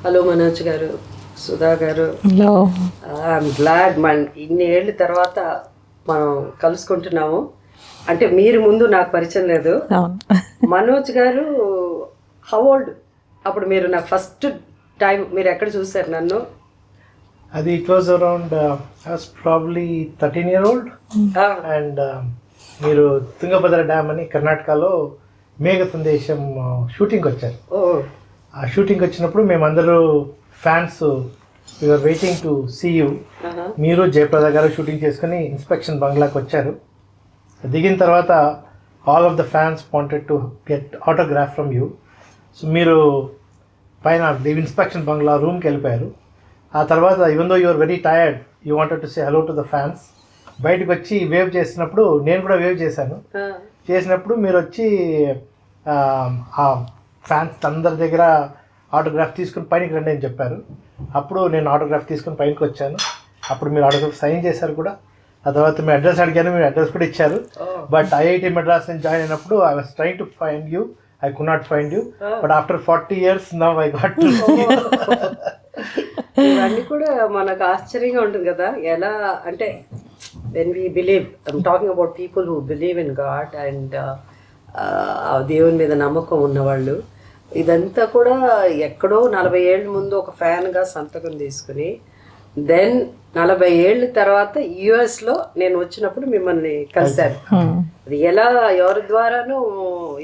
Hello Manoj గారు, సుధా గారు. Hello. I'm glad ఇన్ని ఏళ్ళ తర్వాత మనం కలుసుకుంటున్నాము. అంటే మీరు ముందు నాకు పరిచయం లేదు. మనోజ్ గారు హౌ ఓల్డ్ అప్పుడు మీరు నాకు ఫస్ట్ టైం మీరు ఎక్కడ చూసారు నన్ను? అది it was around probably 13 years old. And మీరు తుంగభద్ర డ్యామ్ అని కర్ణాటకలో మేఘ సందేశం షూటింగ్ వచ్చారు. ఆ షూటింగ్ వచ్చినప్పుడు మేమందరూ fans you're waiting to see you. మీరు జయప్రద గారు షూటింగ్ చేసుకుని ఇన్స్పెక్షన్ బంగ్లాకి వచ్చారు. దిగిన తర్వాత all of the fans wanted to get autograph from you. So మీరు పైన ఇన్స్పెక్షన్ బంగ్లా రూమ్కి వెళ్ళిపోయారు. ఆ తర్వాత even though you're very tired you wanted to say hello to the fans. బయటకు వచ్చి వేవ్ చేసినప్పుడు నేను కూడా వేవ్ చేశాను. చేసినప్పుడు మీరు వచ్చి ఆ ఫ్యాన్స్ అందరి దగ్గర ఆటోగ్రాఫ్ తీసుకుని పైనకి రండి అని చెప్పారు. అప్పుడు నేను ఆటోగ్రాఫ్ తీసుకుని పైనకి వచ్చాను. అప్పుడు మీరు ఆటోగ్రాఫ్ సైన్ చేశారు కూడా. ఆ తర్వాత మీ అడ్రస్ అడిగాను, మీరు అడ్రస్ కూడా ఇచ్చారు. బట్ ఐఐటి మెడ్రాస్ నుంచి జాయిన్ అయినప్పుడు I was trying to find you, I could not find you. But after 40 years now I got to. ఇవన్నీ కూడా మనకు ఆశ్చర్యంగా ఉంటుంది కదా. ఎలా అంటే when we believe, I'm talking about people who believe in God and దేవుని మీద నమ్మకం ఉన్నవాళ్ళు, ఇదంతా కూడా ఎక్కడో 40 ఏళ్ళ ముందు ఒక ఫ్యాన్గా సంతకం తీసుకుని దెన్ 40 ఏళ్ళ తర్వాత యుఎస్లో నేను వచ్చినప్పుడు మిమ్మల్ని కలిశారు. అది ఎలా ఎవరి ద్వారానూ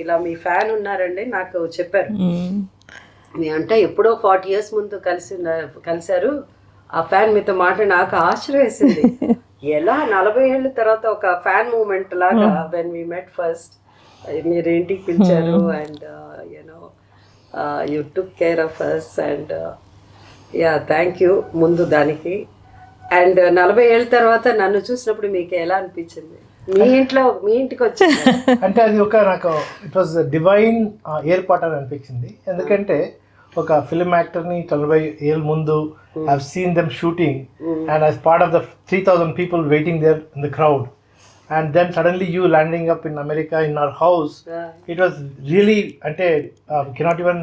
ఇలా మీ ఫ్యాన్ ఉన్నారండి నాకు చెప్పారు. మీ అంటే ఎప్పుడో 40 years ముందు కలిశారు. ఆ ఫ్యాన్ మీతో మాట నాకు ఆశ్చర్యం వేసింది. ఎలా 40 ఏళ్ళ తర్వాత ఒక ఫ్యాన్ మూమెంట్ లాగా వెన్ వీ మెట్ ఫస్ట్ మీరు ఇంటికి పిలిచారు and you know you took care of us and yeah thank you ముందు దానికి. అండ్ 40 ఏళ్ళ తర్వాత నన్ను చూసినప్పుడు మీకు ఎలా అనిపించింది? మీ ఇంటికి వచ్చింది అంటే అది ఒక నాకు ఇట్ వాజ్ డివైన్ ఏర్పాటు అని అనిపించింది. ఎందుకంటే ఒక ఫిల్మ్ యాక్టర్ని 40 ఏళ్ళ ముందు I've seen them shooting and as part of the 3,000 people waiting there in the crowd, and then suddenly you landing up in America in our house. It was really ante we cannot even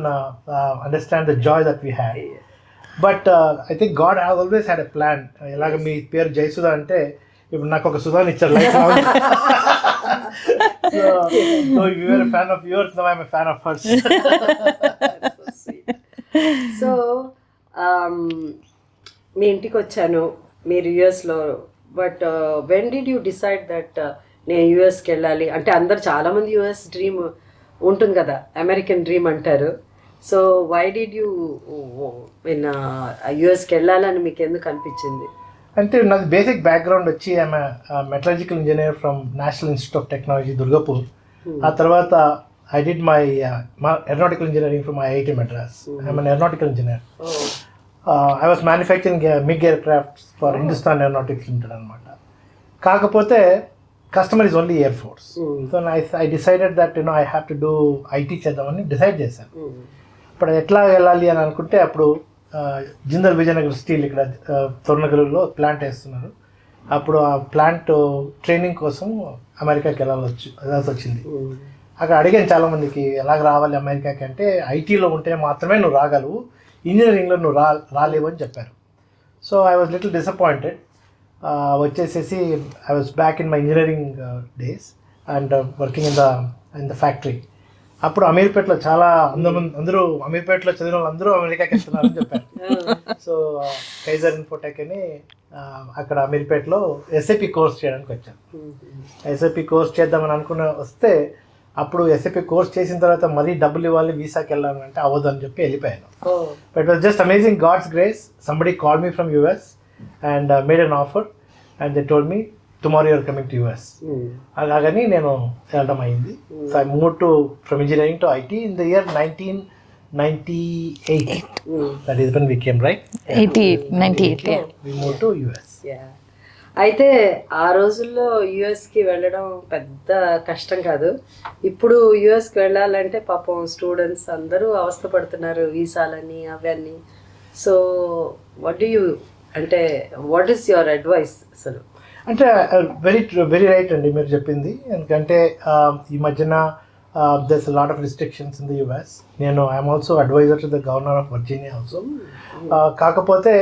understand the joy that we had. But I think God has always had a plan. Elaga mee peru Jayasudha ante ఇప్పుడు నాకు ఒక సుధాని ఇచ్చారు life long. So if you were a fan of yours, now I'm a fan of hers. So మీ ఇంటికి వచ్చాను మీరు యుఎస్లో. But when did you decide that నేను యుఎస్కి వెళ్ళాలి అంటే అందరు చాలామంది యుఎస్ డ్రీమ్ ఉంటుంది కదా, అమెరికన్ డ్రీమ్ అంటారు. సో వై డిడ్ యూ యుఎస్కి వెళ్ళాలని మీకు ఎందుకు అనిపించింది? అంటే నాది బేసిక్ బ్యాక్గ్రౌండ్ వచ్చి I'm metallurgical engineer from national institute of technology Durgapur. ఆ తర్వాత I did my aeronautical engineering from IIT Madras. I'm an aeronautical engineer. I was manufacturing MiG aircraft for Hindustan Aeronautics Limited anamata. Kakapothe customer is only Air Force. So I decided that I have to do IT chedamani decide chesanu. But etla velali ani anukunte appudu Jindal Vijayanagar Steel ikkada Tornagallulo plant చేస్తున్నారు. అప్పుడు ఆ plant training కోసం అమెరికాకి వెళ్ళాల్సి వచ్చింది. అక్కడ అడిగాను చాలామందికి ఎలాగ రావాలి అమెరికాకి అంటే ఐటీలో ఉంటే మాత్రమే నువ్వు రాగలవు, ఇంజనీరింగ్లో నువ్వు రాలేవు అని చెప్పారు. So I was little disappointed. వచ్చేసేసి I was back in my engineering days and working in the factory. అప్పుడు అమీర్పేటలో చాలా అందరూ అమీర్పేటలో చదివిన వాళ్ళు అందరూ అమెరికాకి వెళ్తున్నారని చెప్పారు. సో కైజర్ ఇన్ఫోటెక్ అని అక్కడ అమీర్పేటలో ఎస్ఐపి కోర్స్ చేయడానికి వచ్చాను. ఎస్ఐపి కోర్స్ చేద్దామని వస్తే అప్పుడు ఎస్ఐపి కోర్స్ చేసిన తర్వాత మరీ డబ్బులు ఇవ్వాలి వీసాకి వెళ్ళాను అంటే అవ్వదు అని చెప్పి వెళ్ళిపోయాను. But it was just amazing God's grace. Somebody called me from US and made an offer and they told me tomorrow you're coming to US. అలాగని నేను వెళ్ళడం అయింది. So I move to from engineering to IT in the year 1998. That is when we came, right? 98. Yeah. We moved to US. Yeah. అయితే ఆ రోజుల్లో యుఎస్కి వెళ్ళడం పెద్ద కష్టం కాదు. ఇప్పుడు యుఎస్కి వెళ్ళాలంటే పాపం స్టూడెంట్స్ అందరూ అవస్థపడుతున్నారు వీసాలని అవన్నీ. సో వాట్ డూ యూ అంటే వాట్ ఈస్ యువర్ అడ్వైస్ అసలు? అంటే వెరీ రైట్ అండి మీరు చెప్పింది. ఎందుకంటే ఈ మధ్యన there's a lot of restrictions in the US. I'm also advisor to the governor of Virginia also. కాకపోతే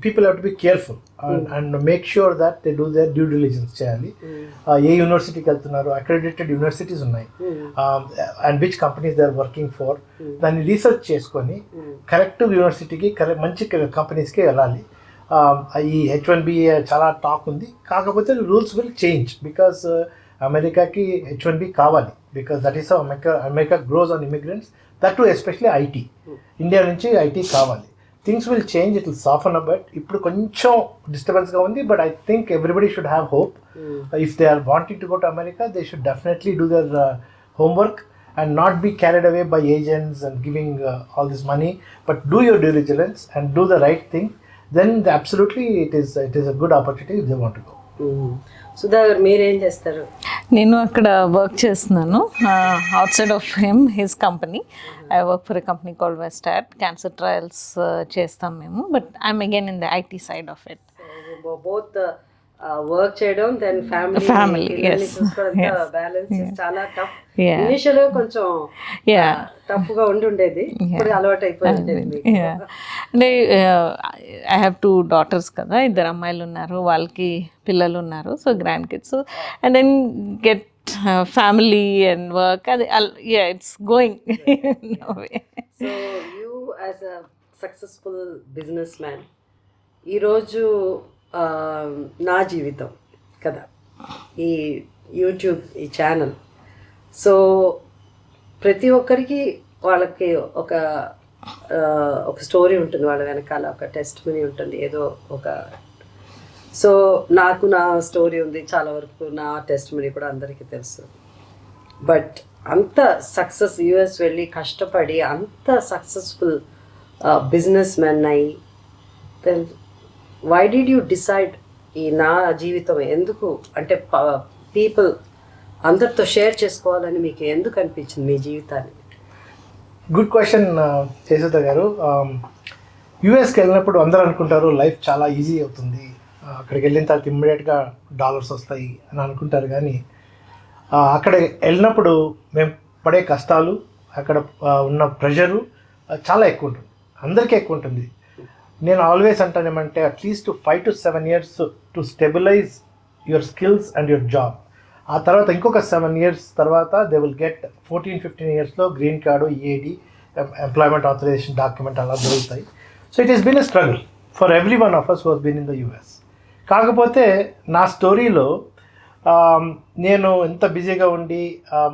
people have to be careful and make sure that they do their due diligence చేయాలి. ఏ యూనివర్సిటీకి వెళ్తున్నారు, accredited universities ఉన్నాయి, and which companies they are working for, దాన్ని research చేసుకొని correct యూనివర్సిటీకి మంచి కంపెనీస్కి వెళ్ళాలి. ఈ H1B చాలా టాక్ ఉంది, కాకపోతే రూల్స్ విల్ చేంజ్ బికాస్ అమెరికాకి H1B కావాలి, because that is America grows on immigrants, that too especially IT. India నుంచి ఐటీ కావాలి. Things will change, it will soften up. But ఇప్పుడు కొంచెం డిస్టర్బెన్స్గా ఉంది, but I think everybody should have hope. If they are wanting to go to America, they should definitely do their homework and not be carried away by agents and giving all this money, but do your due diligence and do the right thing. Then absolutely it is a good opportunity if they want to go. Sudhakar మీరేం చేస్తారు? నేను అక్కడ work చేస్తున్నాను outside of his company. I work for a company called Westat. Cancer trials చేస్తాం మేము, but I'm again in the IT side of it. Both work చేయడం, then family balance చాలా tough. Initial కొంచెం tough గా ఉండేది, ఇప్పుడు అలవాటు అయిపోయింది. అంటే ఐ హ్యావ్ 2 daughters కదా, 2 అమ్మాయిలు ఉన్నారు, వాళ్ళకి పిల్లలు ఉన్నారు, so grandkids, and then get family and work. అది it's going. So you as a successful businessman, ఈరోజు నా జీవితం కదా ఈ యూట్యూబ్, ఈ ఛానల్, సో ప్రతి ఒక్కరికి వాళ్ళకి ఒక స్టోరీ ఉంటుంది, వాళ్ళ వెనకాల ఒక టెస్ట్ మనీ ఉంటుంది, ఏదో ఒక. సో నాకు నా స్టోరీ ఉంది, చాలా వరకు నా టెస్ట్ మనీ కూడా అందరికీ తెలుసు. బట్ అంత సక్సెస్, యూఎస్ వెళ్ళి కష్టపడి అంత సక్సెస్ఫుల్ బిజినెస్ మ్యాన్ అయ్యి, then why did you decide ఈ నా జీవితం ఎందుకు అంటే పీపుల్ అందరితో షేర్ చేసుకోవాలని మీకు ఎందుకు అనిపించింది మీ జీవితాన్ని? గుడ్ క్వశ్చన్ చేసేత గారు. యూఎస్కి వెళ్ళినప్పుడు అందరూ అనుకుంటారు లైఫ్ చాలా ఈజీ అవుతుంది, అక్కడికి వెళ్ళిన తర్వాత ఇమ్మీడియట్గా డాలర్స్ వస్తాయి అని అనుకుంటారు. కానీ అక్కడ వెళ్ళినప్పుడు మేము పడే కష్టాలు, అక్కడ ఉన్న ప్రెషరు చాలా ఎక్కువ ఉంటుంది, అందరికీ ఎక్కువ ఉంటుంది. నేను ఆల్వేస్ అంటాను ఏమంటే at least 5 to 7 years to stabilise your skills and your job. ఆ తర్వాత ఇంకొక 7 years తర్వాత దే విల్ గెట్ 14-15 yearsలో green card, EAD, employment authorisation document అలా దొరుకుతాయి. So it is been a struggle for every one of us who has been in the US. కాకపోతే నా స్టోరీలో నేను ఎంత బిజీగా ఉండి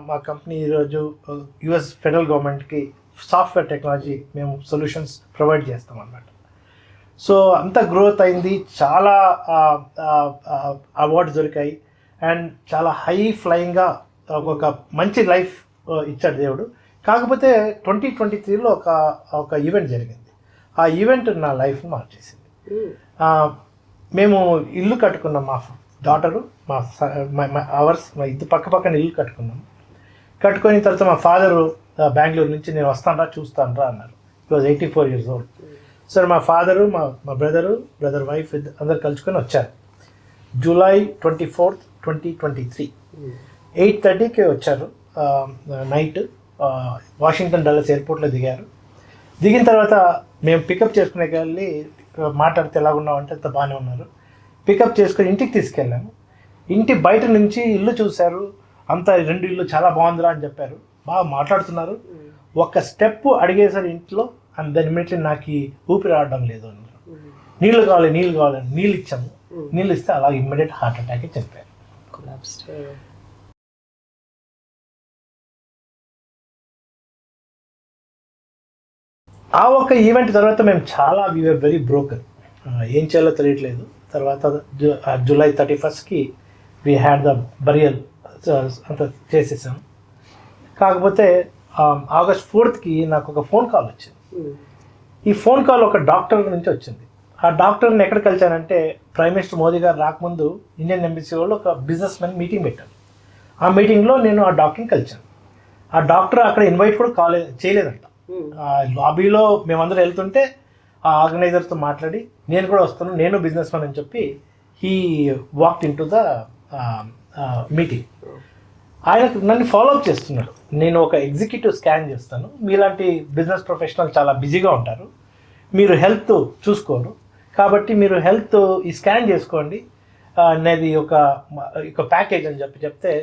మా కంపెనీ ఈరోజు యూఎస్ ఫెడరల్ గవర్నమెంట్కి సాఫ్ట్వేర్ టెక్నాలజీ మేము సొల్యూషన్స్ ప్రొవైడ్ చేస్తాం అన్నమాట. సో అంత గ్రోత్ అయింది, చాలా అవార్డ్స్ దొరికాయి, అండ్ చాలా హై ఫ్లయింగ్గా ఒక మంచి లైఫ్ ఇచ్చాడు దేవుడు. కాకపోతే 2023లో ఒక ఈవెంట్ జరిగింది. ఆ ఈవెంట్ నా లైఫ్ని మార్చేసింది. మేము ఇల్లు కట్టుకున్నాం, మా డాటరు, మా ఇద్దరు పక్కన ఇల్లు కట్టుకున్న తర్వాత మా ఫాదరు బెంగళూరు నుంచి నేను వస్తానరా చూస్తానరా అన్నారు. ఈ వాజ్ 84 years old. సో మా ఫాదరు, మా బ్రదర్ వైఫ్ అందరు కలుసుకొని వచ్చారు. July 24th, 2023 8:30కి వచ్చారు నైట్. వాషింగ్టన్ డల్లస్ ఎయిర్పోర్ట్లో దిగారు. దిగిన తర్వాత మేము పికప్ చేసుకునే వెళ్ళి మాట్లాడితే ఎలాగున్నామంటే అంత బాగానే ఉన్నారు. పికప్ చేసుకొని ఇంటికి తీసుకెళ్ళాము. ఇంటి బయట నుంచి ఇల్లు చూశారు, అంత 2 ఇల్లు చాలా బాగుందిరా అని చెప్పారు. బాగా మాట్లాడుతున్నారు. ఒక స్టెప్ అడిగేసారు ఇంట్లో, అండ్ దాని ఇమ్మీడియట్లీ నాకు ఊపిరి ఆడడం లేదు అన్నారు. నీళ్ళు కావాలి నీళ్ళు ఇచ్చాము. నీళ్ళు ఇస్తే అలా ఇమ్మీడియట్ హార్ట్ అటాక్ చెప్పారు. ఆ ఒక ఈవెంట్ తర్వాత మేము చాలా వీఆర్ వెరీ బ్రోకన్, ఏం చేయాలో తెలియట్లేదు. తర్వాత July 31st we had the burial అంత చేసేసాం. కాకపోతే August 4th నాకు ఒక ఫోన్ కాల్ వచ్చింది. ఈ ఫోన్ కాల్ ఒక డాక్టర్ నుంచి వచ్చింది. ఆ డాక్టర్ని ఎక్కడ కలిశానంటే ప్రైమ్ మినిస్టర్ మోదీ గారు రాకముందు ఇండియన్ ఎంబసీ వాళ్ళు ఒక బిజినెస్ మ్యాన్ మీటింగ్ పెట్టారు. ఆ మీటింగ్లో నేను ఆ డాక్టర్ని కలిశాను. ఆ డాక్టర్ అక్కడ ఇన్వైట్ కూడా చేయలేదంట. లాబీలో మేమందరం వెళ్తుంటే ఆ ఆర్గనైజర్తో మాట్లాడి నేను కూడా వస్తాను, నేను బిజినెస్ మ్యాన్ అని చెప్పి he walked in to the meeting. ఆయనకు నన్ను ఫాలోఅప్ చేస్తున్నాడు. నేను ఒక ఎగ్జిక్యూటివ్ స్కాన్ చేస్తాను, మీలాంటి బిజినెస్ ప్రొఫెషనల్ చాలా బిజీగా ఉంటారు, మీరు హెల్త్ చూసుకోరు, కాబట్టి మీరు హెల్త్ ఈ స్కాన్ చేసుకోండి అనేది ఒక ప్యాకేజ్ అని చెప్తే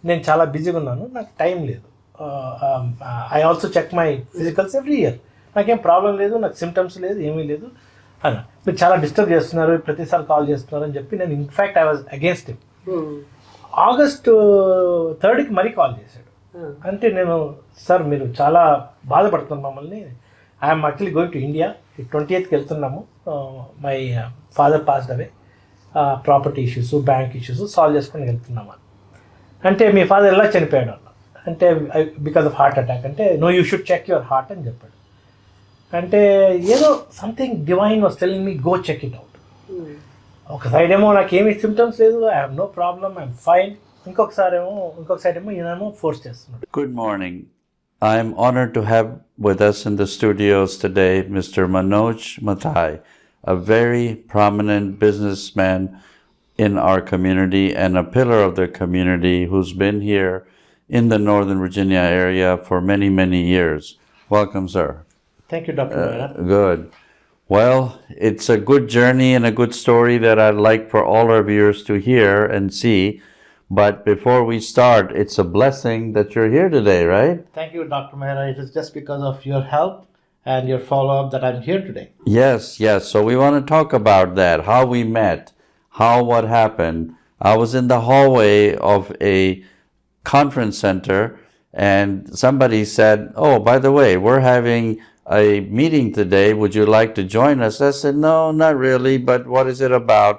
నేను చాలా బిజీగా ఉన్నాను, నాకు టైం లేదు. I also check my physicals every year, నాకేం ప్రాబ్లం లేదు, నాకు సిమ్టమ్స్ లేదు, ఏమీ లేదు అన్న. మీరు చాలా డిస్టర్బ్ చేస్తున్నారు, ప్రతిసారి కాల్ చేస్తున్నారు అని చెప్పి నేను in fact I was against him. August 3కి మరీ కాల్ చేశాడు. అంటే నేను సార్ మీరు చాలా బాధపడుతున్నారు మమ్మల్ని, I'm actually going to India, 28కి వెళ్తున్నాము, my father passed away, property issues bank issues solve చేసుకొని వెళ్తున్నాము. అంటే మీ ఫాదర్ ఎలా చనిపోయాడు అన్న, అంటే బికాజ్ ఆఫ్ హార్ట్ అటాక్. అంటే no you should check your heart అని చెప్పాడు. అంటే ఏదో something divine was telling me go check it out. ఒక సైడ్ ఏమో నాకు ఏమి సిమ్టమ్స్ లేదు, I have no problem, I'm fine. ఇంకొక సైడ్ ఏమో ఈయనేమో ఫోర్స్ చేస్తున్నాడు. Good morning. I am honored to have with us in the studios today Mr. Manoj Mathai, a very prominent businessman in our community and a pillar of the community who's been here in the Northern Virginia area for many, many years. Welcome, sir. Thank you, Dr. Mehra. Good. Well, it's a good journey and a good story that I'd like for all our viewers to hear and see. But before we start, it's a blessing that you're here today, right? Thank you, Dr. Mehra. It is just because of your help and your follow-up that I'm here today. Yes. So we want to talk about that, how we met, what happened. I was in the hallway of a conference center and somebody said, oh, by the way, we're having a meeting today. Would you like to join us? I said, no, not really, but what is it about?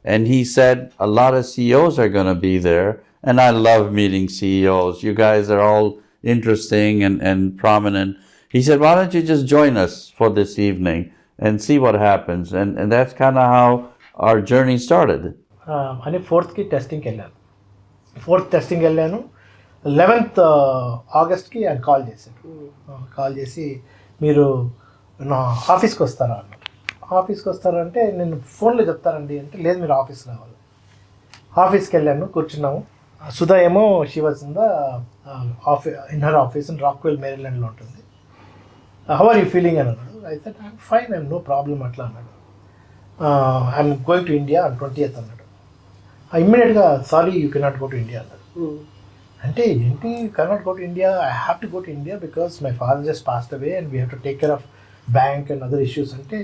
And he said, a lot of CEOs are going to be there. And I love meeting CEOs. You guys are all interesting and prominent. He said, why don't you just join us for this evening and see what happens? And that's kind of how our journey started. అని 4th టెస్టింగ్కి వెళ్ళాను. 4th టెస్టింగ్కి వెళ్ళాను. 11th ఆగస్ట్కి ఆయన call చేశాడు. Call చేసి మీరు నా ఆఫీస్కి వస్తారా అన్న. ఆఫీస్కి వస్తారంటే నేను ఫోన్లో చెప్తానండి అంటే, లేదు మీరు ఆఫీస్కి రావాలి. ఆఫీస్కి వెళ్ళాను, కూర్చున్నాము. సుధా ఏమో she was in the in her office in Rockville మేరీల్యాండ్లో ఉంటుంది. హౌ ఆర్ యూ ఫీలింగ్ అని అన్నాడు. I said I'm fine, I'm no problem అట్లా అన్నాడు. I'm going to India on 20th అన్నాడు. ఇమ్మీడియట్గా sorry you cannot go to India అన్నాడు. అంటే ఏంటి cannot go to India, I have to go to India because my father just passed away and we have to take care of bank and other issues. అంటే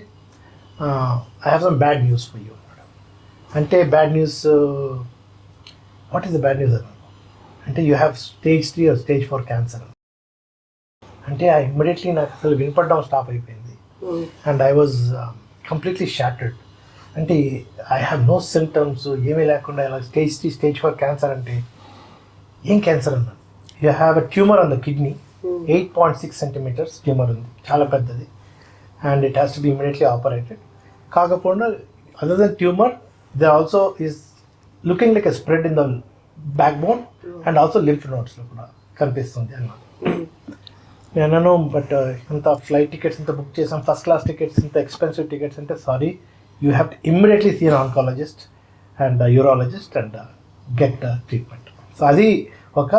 I have some bad news for you అన్నాడు. అంటే bad news, what is the bad news అన్నాడు. అంటే you have stage 3 or stage 4 cancer. అంటే immediately నాకు అసలు వినపడడం stop అయిపోయింది and I was completely shattered. అంటే ఐ హ్యావ్ నో సిమ్టమ్స్, ఏమీ లేకుండా ఇలా stage 3 stage 4 క్యాన్సర్ అంటే ఏం క్యాన్సర్ అన్నాడు. You have a tumour on the kidney, 8.6 centimeters tumour ఉంది, చాలా పెద్దది, and it has to be immediately operated. కాకపోతే other than tumour they also is looking like a spread in the back bone and also lymph నోడ్స్లో కూడా కనిపిస్తుంది అన్నాడు. నేను but ఇంత ఫ్లైట్ టికెట్స్ ఇంత బుక్ చేసాం, ఫస్ట్ క్లాస్ టికెట్స్, ఇంత ఎక్స్పెన్సివ్ టికెట్స్ అంటే, sorry you have to immediately see an oncologist and urologist and get treatment. So అది ఒక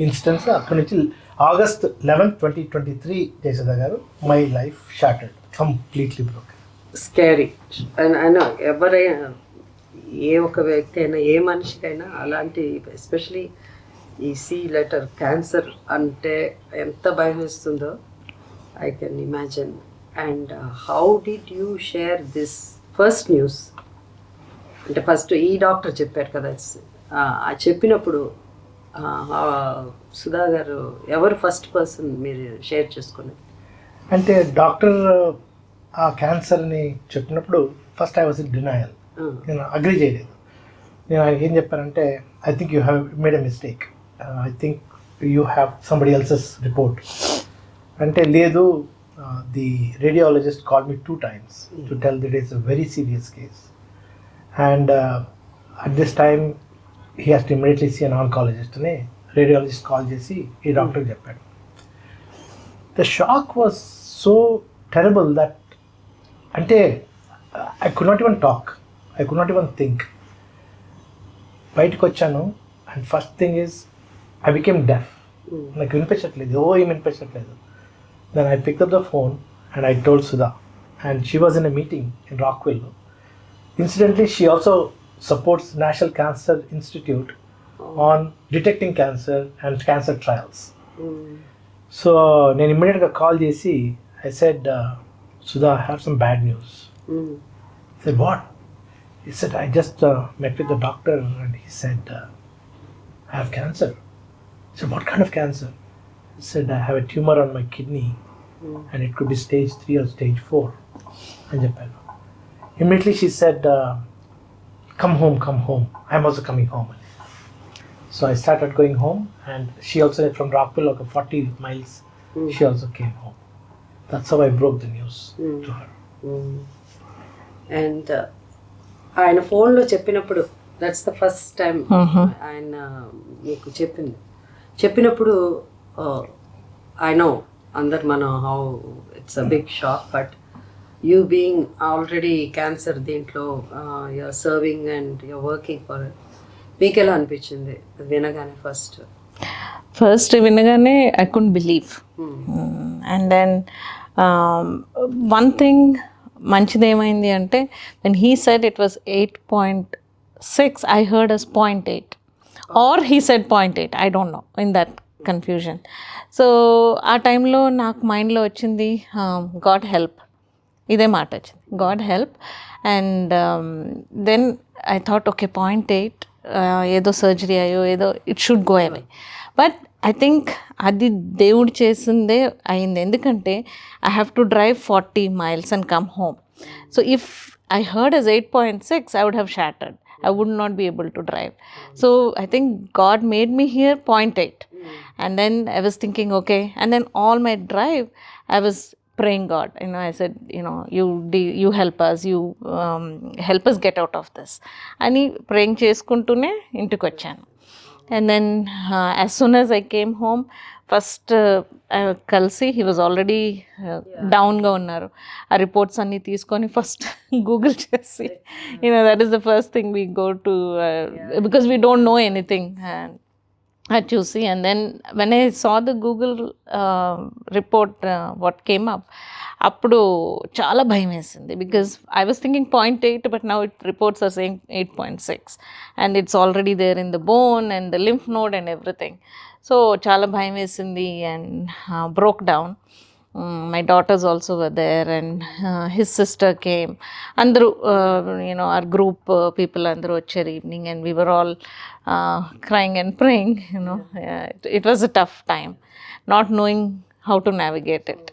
ఇన్స్టెన్స్. అక్కడి నుంచి August 11th, 2023 జయసుధ గారు my life shattered, completely broken. Scary. And ఎవరైనా, ఏ ఒక వ్యక్తి అయినా, ఏ మనిషికైనా అలాంటి, ఎస్పెషలీ ఈ C లెటర్ క్యాన్సర్ అంటే ఎంత భయం వేస్తుందో I can imagine. And how did you share this first news? అంటే ఫస్ట్ ఈ డాక్టర్ చెప్పారు కదా, చెప్పినప్పుడు సుధా గారు ఎవరు ఫస్ట్ పర్సన్ మీరు షేర్ చేసుకునేది? అంటే డాక్టర్ ఆ క్యాన్సర్ని చెప్పినప్పుడు first I was in denial. నేను అగ్రీ చేయలేదు. నేను ఆయనకి ఏం చెప్పానంటే, I think you have made a mistake, I think you have somebody else's report. అంటే లేదు, the radiologist call me 2 times to tell that it's a very serious case and at this time he has to immediately see an oncologist అని radiologist call చేసి ఈ డాక్టర్కి చెప్పాడు. The shock was so terrible that, అంటే I could not even talk, I could not even think. బయటకు వచ్చాను and first thing is I became deaf. నాకు వినిపించట్లేదు, ఏం వినిపించట్లేదు. Then I picked up the phone and I told Sudha, and she was in a meeting in Rockville. Incidentally, she also supports National Cancer Institute on detecting cancer and cancer trials. So నేను ఇమ్మీడియట్గా call చేసి I said, Sudha, I have some bad news. I said, what? He said, I just met with the doctor and he said, I have cancer. I said, what kind of cancer? He said, I have a tumor on my kidney and it could be stage 3 or stage 4. And Japan. Immediately she said, come home. I'm also coming home. So I started going home, and she also from Rockville, like 40 miles. She also came home. That's how I broke the news to her. And ఆయన ఫోన్లో చెప్పినప్పుడు that's the first time ఆయన మీకు చెప్పినప్పుడు I know అందరు మనం how it's a big shock, but you being already cancer దీంట్లో you're serving and you're working for it, మీకు ఎలా అనిపించింది వినగానే? ఫస్ట్ వినగానే I couldn't believe. And then one thing మంచిది ఏమైంది అంటే when he said it was 8.6, I heard as 0.8 or he said 0.8, I don't know, in that confusion. So ఆ టైంలో నాకు మైండ్లో వచ్చింది గాడ్ హెల్ప్, ఇదే మాట వచ్చింది, God help. And then I thought okay 0.8 ఏదో సర్జరీ అయ్యో ఏదో it should go away. But I think అది దేవుడు చేసిందే అయింది, ఎందుకంటే I have to drive 40 miles and come home. So if I heard as 8.6, I would have shattered. I would not be able to drive. So I think God made me hear 0.8. And then I was thinking, okay. And then all my drive, I was praying God. I said, you help us. You help us get out of this. And praying చేసుకుంటూనే ఇంటికి వచ్చాను. And then as soon as I came home, first కలిసి he was already డౌన్గా ఉన్నారు. ఆ reports అన్నీ తీసుకొని first Google చేసి that is the first thing we go to because we don't know anything అది చూసి. And then when I saw the Google report what came up, అప్పుడు చాలా భయం వేసింది because I was thinking 0.8, but now it reports are saying 8.6 and it's already there in the bone and the lymph node and everything. So చాలా భయం వేసింది and broke down. My daughters also were there and his sister came. అందరూ our group people అందరూ వచ్చారు evening and we were all crying and praying. It was a tough time not knowing how to navigate it.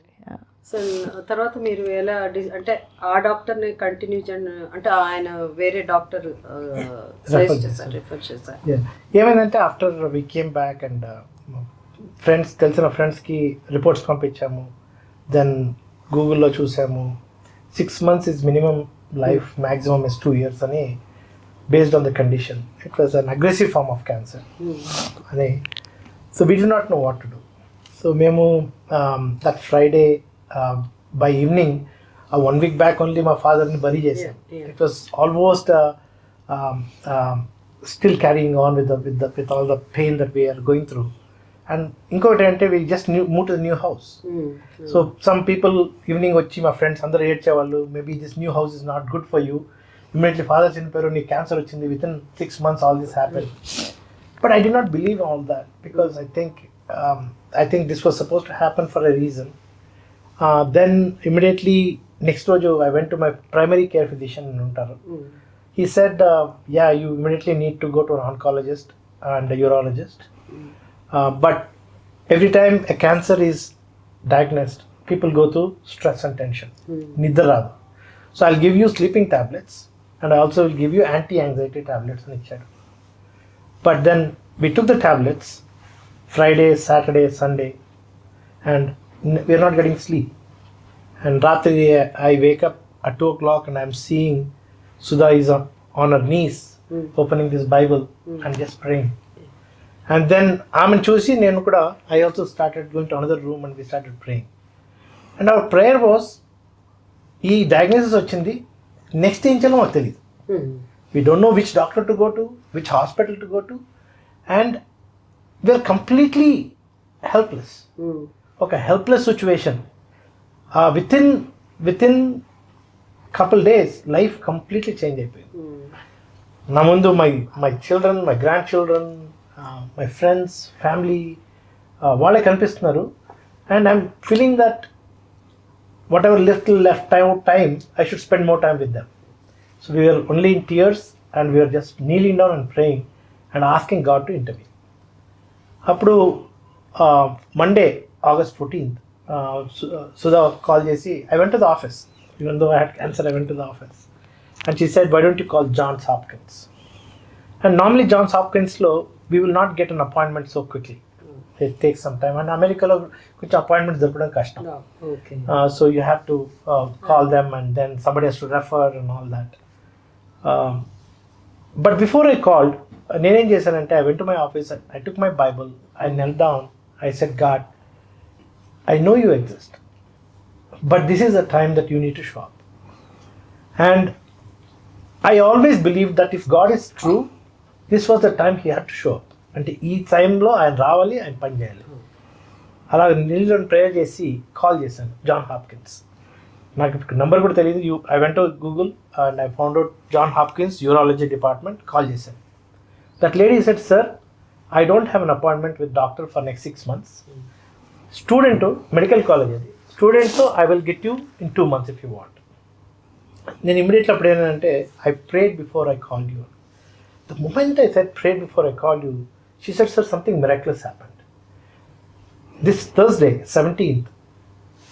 So తర్వాత మీరు ఎలా అంటే ఆ డాక్టర్ని continue చేయండి అంటే ఆయన వేరే డాక్టర్ రిఫర్ చేశారు? ఏమైందంటే after we came back and friends, తెలిసిన ఫ్రెండ్స్కి రిపోర్ట్స్ పంపించాము. దెన్ గూగుల్లో చూసాము 6 months is minimum life, maximum is 2 years అని, based on the condition. It was an aggressive form of cancer అని. So we did not know what to do. So మేము that Friday by evening, 1 week back only my fatherని bury చేశాం. It was almost still carrying on with all the pain that we are going through. And ఇంకోటి అంటే we just moved to the new house. So some people evening వచ్చి మా friends అందరూ ఏడ్చేవాళ్ళు, maybe this new house is not good for you. Immediately father చనిపోయారు, నీకు cancer వచ్చింది, within 6 months all this happened. But I did not believe all that because I think this was supposed to happen for a reason. Then immediately next రోజు I went to my primary care physician in Untaru. He said, yeah, you immediately need to go to an oncologist and a urologist. But every time a cancer is diagnosed, people go through stress and tension. Nidra radu. So I'll give you sleeping tablets and I also will give you anti-anxiety tablets and etc. But then we took the tablets Friday, Saturday, Sunday, and we are not getting sleep. And ratri I wake up at 2 o'clock and I'm seeing Sudha is on her knees opening this Bible and just praying. And then ఆమెను చూసి నేను కూడా I also started going to another room and we started praying. And our prayer was, ఈ diagnosis వచ్చింది, next ఏం చేయాలో మాకు తెలియదు. We don't know which doctor to go to, which hospital to go to, and we're completely helpless. ఒక helpless situation. Within couple days life completely change అయిపోయింది. నా ముందు my children, my grandchildren, my friends, family వాళ్ళే కనిపిస్తున్నారు. And I'm feeling that whatever little left time, I should spend more time with them. So we were only in tears and we were just kneeling down and praying and asking God to intervene. Appudu Monday, August 14th, Sudha called Jesse. I went to the office. Even though I had cancer, I went to the office. And she said, why don't you call Johns Hopkins? And normally Johns Hopkins lo, we will not get an appointment so quickly. It takes some time. And America lo kuch appointments dorukadam kashtam. Okay. So you have to call them and then somebody has to refer and all that. But before I called, నేనేం చేశానంటే I went to my office, I took my Bible, I knelt down, I said, God, I know you exist, but this is the time that you need to show up. And I always believed that if God is true, this was the time he had to show up. అంటే ఈ టైంలో ఆయన రావాలి, ఆయన పని చేయాలి. అలా నిల్చొని ప్రేయర్ చేసి కాల్ చేశాను జాన్ హాప్కిన్స్. నాకు నెంబర్ కూడా తెలియదు. I went to Google and I found out John Hopkins urology department. Call చేశాను. That lady said, sir, I don't have an appointment with doctor for next 6 months. Student, medical college అది. స్టూడెంట్తో I will get you in 2 months if you want. నేను immediately అప్పుడు ఏంటంటే I prayed before I call you. The moment I said prayed before I call you, she said, sir, something miraculous happened. This Thursday, 17th,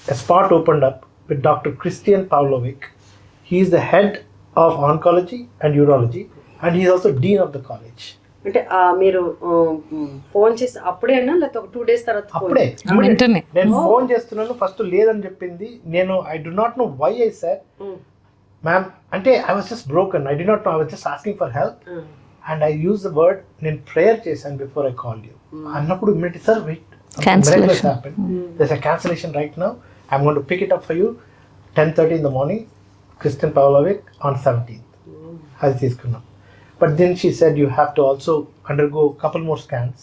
a spot opened up with Dr. Christian Pavlovic. He is the head of oncology and urology, and he is also dean of the college. అంటే మీరు phone చేసి అప్పుడేనా లేకపోతే ఒక 2 days తర్వాత? అప్పుడే వెంటనే నేను ఫోన్ చేస్తున్నాను. ఫస్ట్ లేదని చెప్పింది. నేను I do not know why I said, ma'am, అంటే I was just broken. I did not know, I was just asking for help. And I use the word, నేను ప్రేయర్ చేశాను బిఫోర్ ఐ కాల్ యూ అన్నప్పుడు immediately, sir wait, Cancellation. there's a cancellation right now, I'm going to pick it up for you 10:30 in the morning, Christian Pavlovic on 17th. అది తీసుకున్నాం. But then she said you have to also undergo a couple more scans,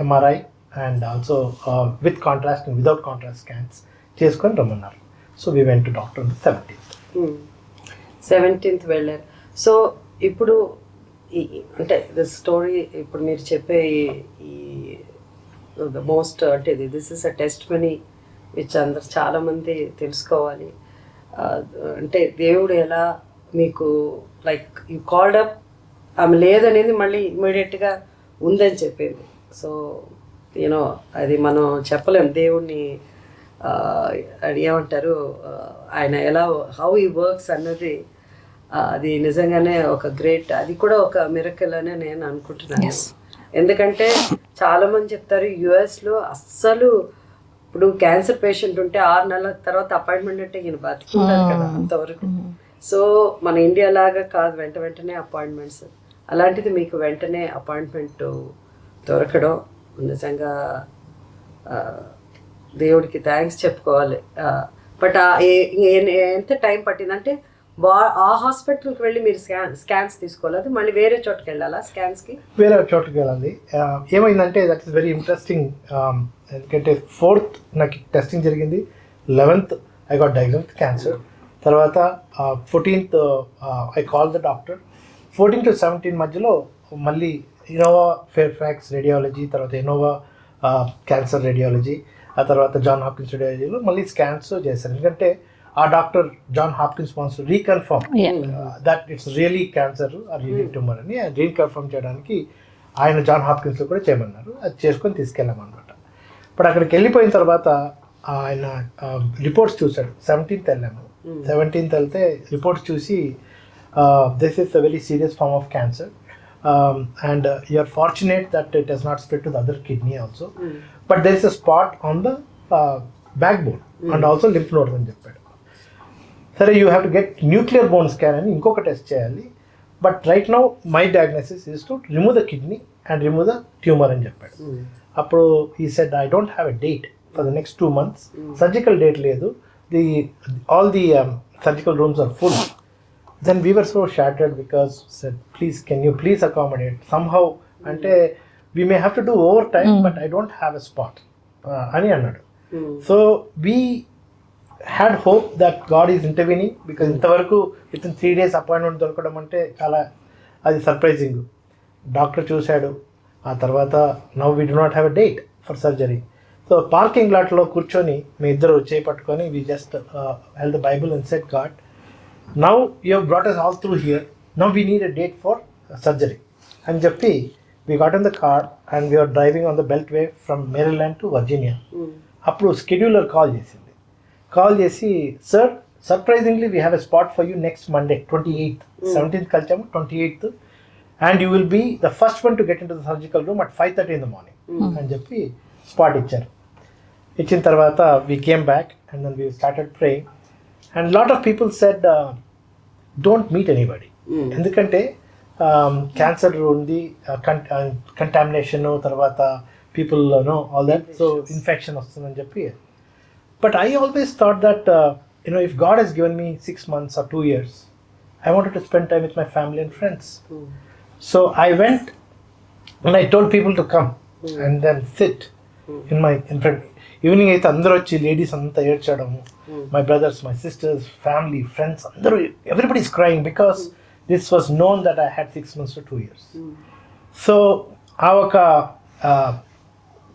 MRI and also with contrast and without contrast scans చేసుకొని రమ్మన్నారు. So we went to doctor on the 17th. 17th వెళ్ళారు. So ఇప్పుడు అంటే the story ఇప్పుడు మీరు చెప్పే ఈ the most అంటే this is a test money which అందరు చాలామంది తెలుసుకోవాలి. అంటే దేవుడు ఎలా మీకు లైక్ యూ కాల్డ్ అప్, ఆమె లేదనేది మళ్ళీ ఇమీడియట్గా ఉందని చెప్పింది. సో యూనో అది మనం చెప్పలేం దేవుడిని అది ఏమంటారు, ఆయన ఎలా హౌ ఈ వర్క్స్ అన్నది అది నిజంగానే ఒక గ్రేట్, అది కూడా ఒక మిరకల్ అనే నేను అనుకుంటున్నాను. ఎందుకంటే చాలామంది చెప్తారు యుఎస్లో అస్సలు ఇప్పుడు క్యాన్సర్ పేషెంట్ ఉంటే 6 నెలల తర్వాత అపాయింట్మెంట్ అంటే ఈయన బతుకుంటారు కదా అంతవరకు. సో మన ఇండియా లాగా కాదు వెంటనే అపాయింట్మెంట్స్. అలాంటిది మీకు వెంటనే అపాయింట్మెంట్ దొరకడం నిజంగా దేవుడికి థ్యాంక్స్ చెప్పుకోవాలి. బట్ ఎంత టైం పట్టిందంటే ఆ హాస్పిటల్కి వెళ్ళి మీరు స్కాన్స్ తీసుకోలేదు, మళ్ళీ వేరే చోటుకి వెళ్ళాలా స్కాన్స్కి? వేరే చోటుకి వెళ్ళాలి. ఏమైందంటే దట్ ఈస్ వెరీ ఇంట్రెస్టింగ్. ఎందుకంటే 4th నాకు టెస్టింగ్ జరిగింది, 11th I got diagnose with cancer. తర్వాత 14th I call the doctor. 14 to 17 మధ్యలో మళ్ళీ ఇన్నోవా ఫేర్ఫాక్స్ రేడియాలజీ, తర్వాత ఇన్నోవా క్యాన్సర్ రేడియాలజీ, ఆ తర్వాత జాన్ హాప్కిన్స్ రేడియాలజీలో మళ్ళీ స్కాన్స్ చేశాను. ఎందుకంటే ఆ doctor John Hopkins wants to reconfirm that it's really cancer or really tumor అని రీకన్ఫర్మ్ చేయడానికి ఆయన జాన్ హాప్కిన్స్లో కూడా చేయమన్నారు. అది చేసుకొని తీసుకెళ్ళామన్నమాట. బట్ అక్కడికి వెళ్ళిపోయిన తర్వాత ఆయన రిపోర్ట్స్ చూశాడు. 17th వెళ్ళాము. 17th వెళ్తే రిపోర్ట్స్ చూసి this is a very serious form of cancer and you are fortunate that it has not spread to the other kidney also, but there is a spot on the back bone and also lymph nodes అని చెప్పాడు. సరే, you have to get nuclear bone scan అని ఇంకొక test చేయాలి. But right now my diagnosis is to remove the kidney and remove the tumor అని చెప్పాడు. అప్పుడు ఈ said I don't have a date for the next 2 months. Surgical date లేదు, all the surgical rooms are full. Then we were so shattered because said please can you please accommodate somehow. అంటే we may have to do overtime, but I don't have a spot. Ani annadu. So we had hope that God is intervening, because ఇంతవరకు within 3 days appointment దొరకడం అంటే చాలా అది surprising. Doctor చూశాడు, ఆ తర్వాత now we do not have a date for surgery. So parking లాట్లో కూర్చొని మీ ఇద్దరు చేపట్టుకొని we just held the Bible and said, God now you have brought us all through here, now we need a date for surgery అని చెప్పి we got in the car and we were driving on the beltway from Maryland to Virginia. అప్పుడు scheduler call చేసి sir surprisingly we have a spot for you next Monday 28th, 17th కలిసాము, 28th, and you will be the first one to get in to the surgical room at 5:30 in the morning అని చెప్పి spot ఇచ్చారు. ఇచ్చిన తర్వాత we came back and then we started praying and lot of people said don't meet anybody, ఎందుకంటే cancer ఉంది, contamination, తర్వాత people know all that, so infection వస్తుందని చెప్పి. But I always thought that if God has given me 6 months or 2 years, I wanted to spend time with my family and friends. So I went and I told people to come and then sit in front. Evening అయితే అందరూ వచ్చి ladies అంతా ఏడ్చడము, my brothers, my sisters, family, friends అందరూ, everybody is crying because this was known that I had 6 months to 2 years. So ఆ ఒక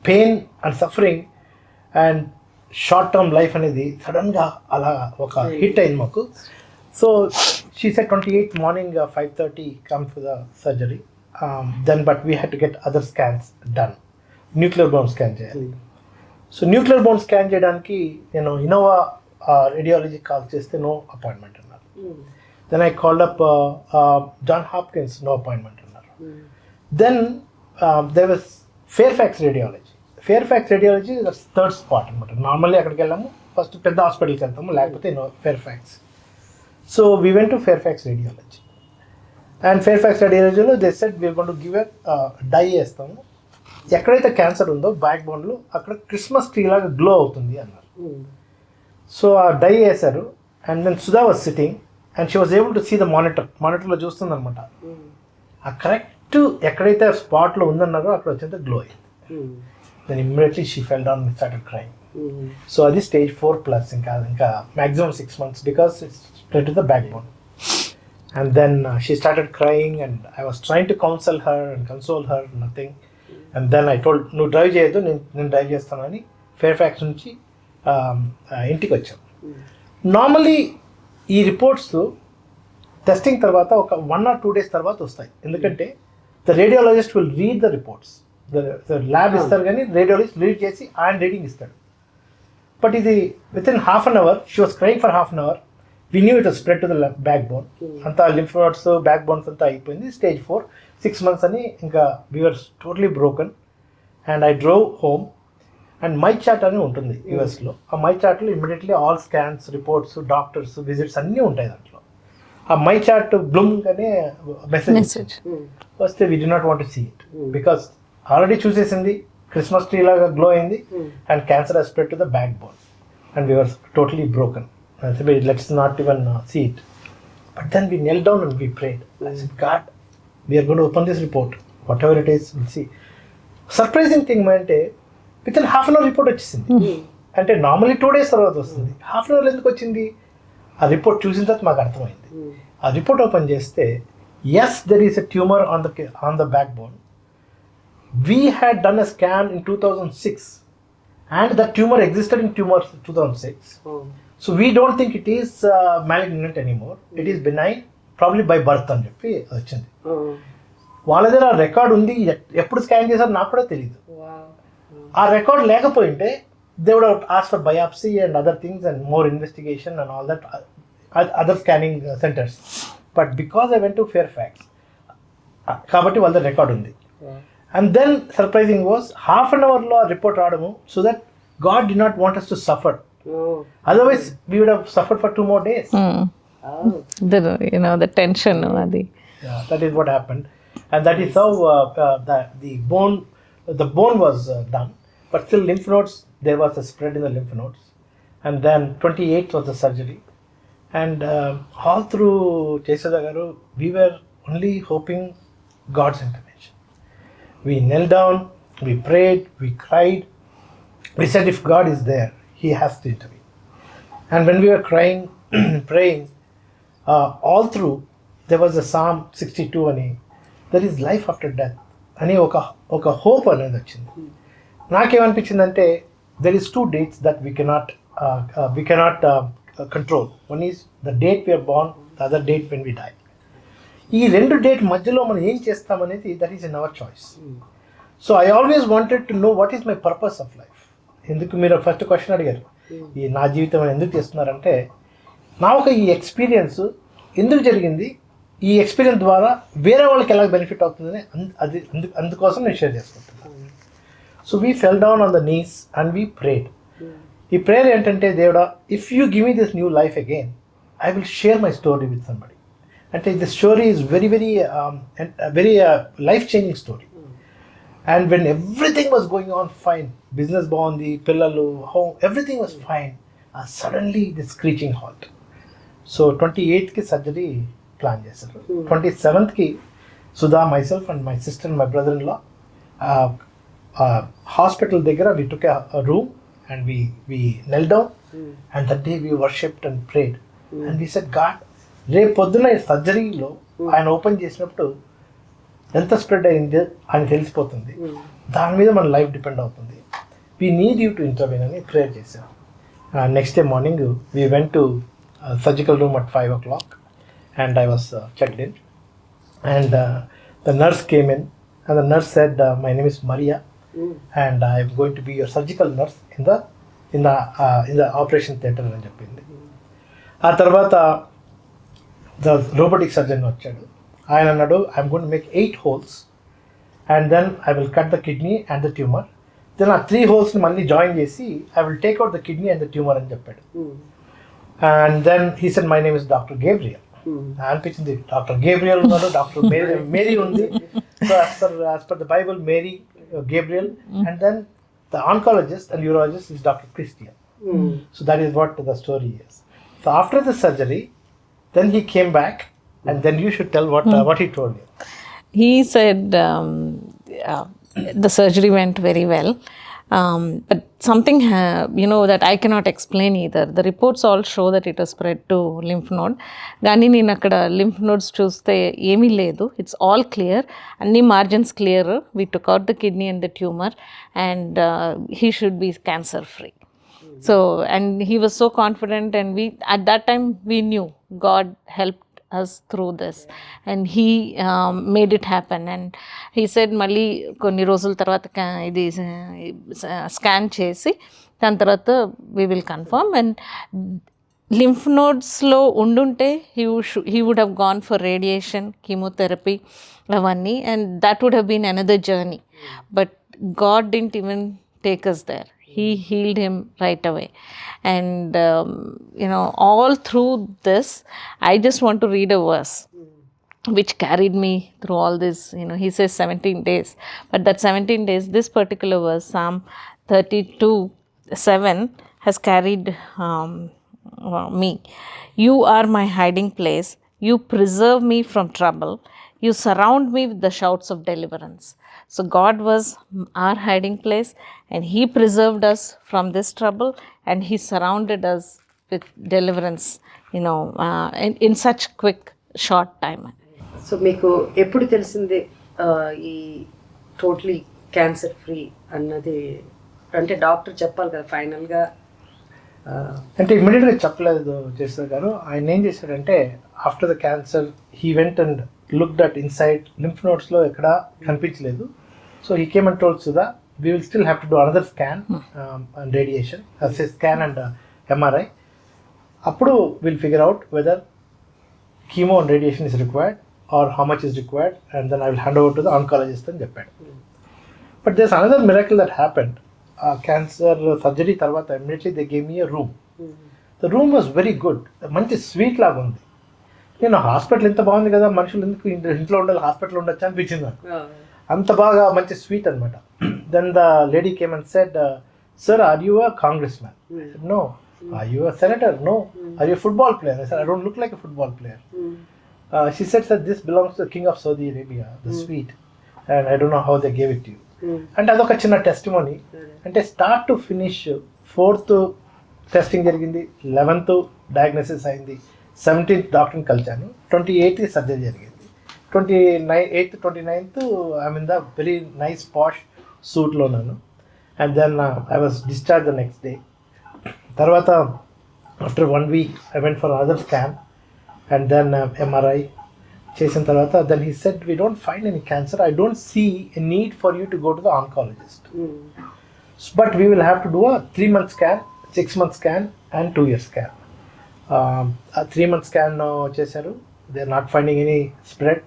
pain and suffering and short term life అనేది సడన్గా అలా ఒక హిట్ అయింది మాకు. So she said 28th morning 5:30 come for the surgery. Then but we had to get other scans done. Nuclear bone scan చేయాలి. So nuclear bone scan చేయడానికి నేను Innova radiology call చేస్తే నో అపాయింట్మెంట్ అన్నారు. Then I called up John Hopkins, no appointment అన్నారు. Then there was Fairfax radiology third spot అనమాట. Normally అక్కడికి వెళ్ళాము, first పెద్ద హాస్పిటల్కి వెళ్తాము, లేకపోతే Fairfax. So we went to Fairfax radiology and Fairfax రేడియాలజీలో they said we're going to give a dye వేస్తాము, ఎక్కడైతే క్యాన్సర్ ఉందో బ్యాక్ బోన్లో అక్కడ క్రిస్మస్ ట్రీ లాగా గ్లో అవుతుంది అన్నారు. సో ఆ డై వేశారు and then Sudha was sitting and she was able to see the మానిటర్లో చూస్తుంది అనమాట. ఆ కరెక్ట్ ఎక్కడైతే స్పాట్లో ఉందన్నారో అక్కడ వచ్చేంత గ్లో అయింది. Then immediately she fell down and started crying. So అది స్టేజ్ 4+, ఇంకా maximum 6 months because it's spread to the back bone. And then she started crying and I was trying to console her, nothing. And then I told, నువ్వు drive చేయొద్దు, నేను drive చేస్తానని ఫేర్ఫాక్స్ నుంచి ఇంటికి వచ్చాం. Normally ఈ రిపోర్ట్స్ టెస్టింగ్ తర్వాత ఒక 1 or 2 days తర్వాత వస్తాయి, ఎందుకంటే the radiologist will read the reports. The lab ఇస్తారు కానీ రేడియాలజిస్ట్ రీడ్ చేసి ఆయన రీడింగ్ ఇస్తాడు. బట్ ఇది within half an hour, she was crying for half an hour. We knew it was spread to the backbone. అంతా lymph nodes, back bones అంతా అయిపోయింది. Stage 4, 6 months అని ఇంకా we were totally broken. And I drove home and my chart అని ఉంటుంది యూఎస్లో. ఆ my చార్ట్లో immediately all scans, reports, doctors visits అన్నీ ఉంటాయి దాంట్లో. ఆ మై చార్ట్ బ్లూమింగ్ అనే మెసేజ్ వస్తే we did not want to see it because already చూసేసింది, క్రిస్మస్ ట్రీ లాగా గ్లో అయింది and cancer has spread to the back bone and we were totally broken. I said, let's not even see it. But then we knelt down and we prayed. I said, God, we are going to open this report. Whatever it is, we'll see. Surprising thing అంటే within half an hour report వచ్చేసింది. అంటే normally 2 days తర్వాత వస్తుంది, half an hour ఎందుకు వచ్చింది? ఆ report చూసిన తర్వాత మాకు అర్థమైంది. ఆ రిపోర్ట్ ఓపెన్ చేస్తే yes there is a tumour on the back bone. We had done a scan in 2006 and that tumor existed in 2006. So we don't think it is malignant anymore. It is benign, probably by birth అని చెప్పి వచ్చింది. వాళ్ళ దగ్గర ఆ record ఉంది, ఎప్పుడు scan చేశారు నాకు కూడా తెలియదు. ఆ రికార్డ్ లేకపోయింటే they would have asked for biopsy and other things and more investigation and all that other scanning centres. But because I went to Fairfax కాబట్టి వాళ్ళ దగ్గర రికార్డ్ ఉంది. And then surprising was half an hourలో ఆ report రావడము. So that God did not want us to suffer. Otherwise we would have suffered for 2 more days. The tension adi. Yeah, that is what happened. And that is how the bone was done, but still lymph nodes, there was a spread in the lymph nodes. And then 28th was the surgery. And all through Chesada garu we were only hoping God's intervention. We knelt down, we prayed, we cried. We said, if God is there, He has to intervene. And when we were crying, praying, all through, there was a Psalm 62 అని, there is life after death అని ఒక hope అనేది వచ్చింది. నాకేమనిపించిందంటే, there is 2 dates that we cannot control. One is the date we are born, the other date when we die. ఈ 2 date మధ్యలో మనం ఏం చేస్తామనేది, that is in our choice. So I always wanted to know what is my purpose of life. ఎందుకు మీరు first question అడిగారు, ఈ నా జీవితం ఎందుకు చేస్తున్నారంటే, నాకు ఈ ఎక్స్పీరియన్స్ ఎందుకు జరిగింది, ఈ ఎక్స్పీరియన్స్ ద్వారా వేరే వాళ్ళకి ఎలా బెనిఫిట్ అవుతుందని అందుకోసం నేను షేర్ చేసుకుంటున్నాను. So we fell down on the knees and we prayed. ఈ ప్రేయర్ ఏంటంటే, దేవుడా, if you give me this new life again, I will share my story with somebody. అంటే this story is very very life changing story. And when everything was going on fine, business బాగుంది, పిల్లలు, home, everything was fine, suddenly this screeching halt. So 28కి surgery plan చేశారు. 27కి Sudha, myself and my sister and my brother in law hospital దగ్గర we took a room and we knelt down, and that day we worshipped and prayed, and we said, God, రేపు పొద్దున్న సర్జరీలో ఆయన open చేసినప్పుడు ఎంత spread అయింది అని తెలిసిపోతుంది, దాని మీద మన లైఫ్ డిపెండ్ అవుతుంది, we need you to intervene అని ప్రేయర్ చేశాం. Next day morning we went to surgical room at 5 o'clock, and I was checked in, and the nurse came in, and the nurse said, my name is Maria, and I am going to be your surgical nurse in the operation theatre అని చెప్పింది. ఆ తర్వాత the robotic surgeon వచ్చాడు. ఆయన అన్నాడు, I'm going to make 8 holes, and then I will cut the kidney and the tumor, then ఆ 3 holes మళ్ళీ join చేసి I will take out the kidney and the tumor అని చెప్పాడు. And then he said, my name is doctor Gabriel. అనిపించింది, doctor Gabriel ఉన్నాడు, doctor Mary ఉంది. So as per the Bible, Mary, Gabriel, and then the oncologist and urologist is Dr. Christian. So that is what the story is. So after the surgery, then he came back, and then you should tell what he told you. He said the surgery went very well, but something that I cannot explain either. The reports all show that it was spread to lymph node. కానీ నేను అక్కడ lymph nodes చూస్తే ఏమీ లేదు, it's all clear, అన్ని margins clear. We took out the kidney and the tumor, and he should be cancer free. So, and he was so confident, and we at that time we knew God helped us through this, and he made it happen. And he said, మళ్ళీ కొన్ని రోజుల తర్వాత ఇది scan చేసి దాని తర్వాత we will confirm, and lymph nodesలో ఉండుంటే he would have gone for radiation, chemotherapy అవన్నీ, and that would have been another journey, but God didn't even take us there. He healed him right away. And all through this, I just want to read a verse which carried me through all this. He says 17 days, but that 17 days, this particular verse, Psalm 32:7, has carried me. You are my hiding place, you preserve me from trouble, you surround me with the shouts of deliverance. So God was our hiding place, and he preserved us from this trouble, and he surrounded us with deliverance, in such quick short time. So మీకు ఎప్పుడు తెలిసింది ఈ totally cancer free అన్నది? అంటే doctor చెప్పాలి కదా ఫైనల్గా. అంటే ఇమ్మీడియట్గా చెప్పలేదు చేస్తారు గారు. ఆయన ఏం చేశాడంటే, after the cancer he went and looked at inside lymph నోడ్స్లో ఎక్కడ కనిపించలేదు. So he came and told Sudha, we will still have to do another scan and radiation, scan and MRI. Appudu we'll figure out whether chemo and radiation is required or how much is required, and then I will hand over to the oncologist and cheppadu. But there's another miracle that happened. Cancer surgery tarvata immediately they gave me a room. The room was very good, manchi sweet laga undi. నేను hospital ఎంత బాగుంది కదా, మనుషులు ఎందుకు ఇంట్లో ఉండాలి, hospital ఉండొచ్చు అనిపించింది నాకు. అంత బాగా మంచి స్వీట్ అనమాట. Then the lady came and said, sir, are you a congressman? I said, no. Are you a senator? No. Are you football player? I said, I don't look like a football player. She said, sir, this belongs to the king of Saudi Arabia, the sweet. And I don't no how they gave it you. అంటే అదొక చిన్న testimony. అంటే start to finish 4th testing జరిగింది, 11th diagnosis అయింది, 17th డాక్టర్ని కలిచాను, 28th surgery జరిగింది, 29th I'm in the very nice posh సూట్లో ఉన్నాను. And then I was discharge the next day. తర్వాత after 1 week I went for other scan and then MRI చేసిన తర్వాత then he said we don't find any cancer, I don't see a need for you to go to the oncologist, but we will have to do a 3-month scan, 6-month scan and 2-year scan. ఆ 3-month scan చేశారు, they are not finding any spread.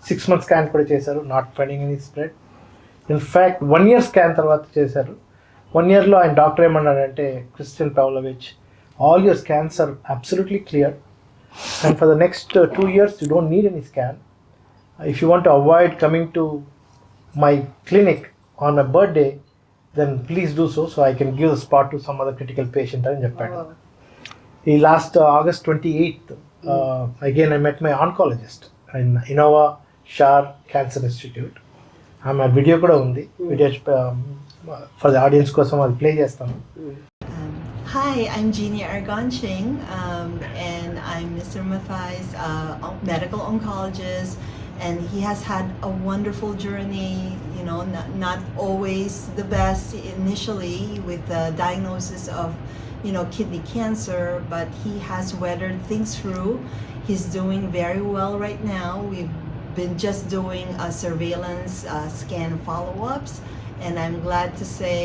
6-month scan కూడా చేశారు, not finding any spread. In fact 1-year scan తర్వాత చేశారు. 1 yearలో ఆయన doctor ఏమన్నాడంటే, Christian Paulovich, all your scans are absolutely clear and for the next 2 years you don't need any scan. If you want to avoid coming to my clinic on my birthday, then please do so I can give the spot to some other critical patient అని చెప్పాడు. ఈ last August 28th again I met my oncologist in Innova Shar Cancer Institute. ఆమె video కూడా ఉంది, video for the audience కోసం అది play చేస్తాను. Hi, I'm Jeannie Argonching, and I'm Mr. Mathai's medical oncologist, and he has had a wonderful journey, you know, not always the best initially with the diagnosis of, you know, kidney cancer, but he has weathered things through. He's doing very well right now. We've been just doing a surveillance scan follow-ups, and I'm glad to say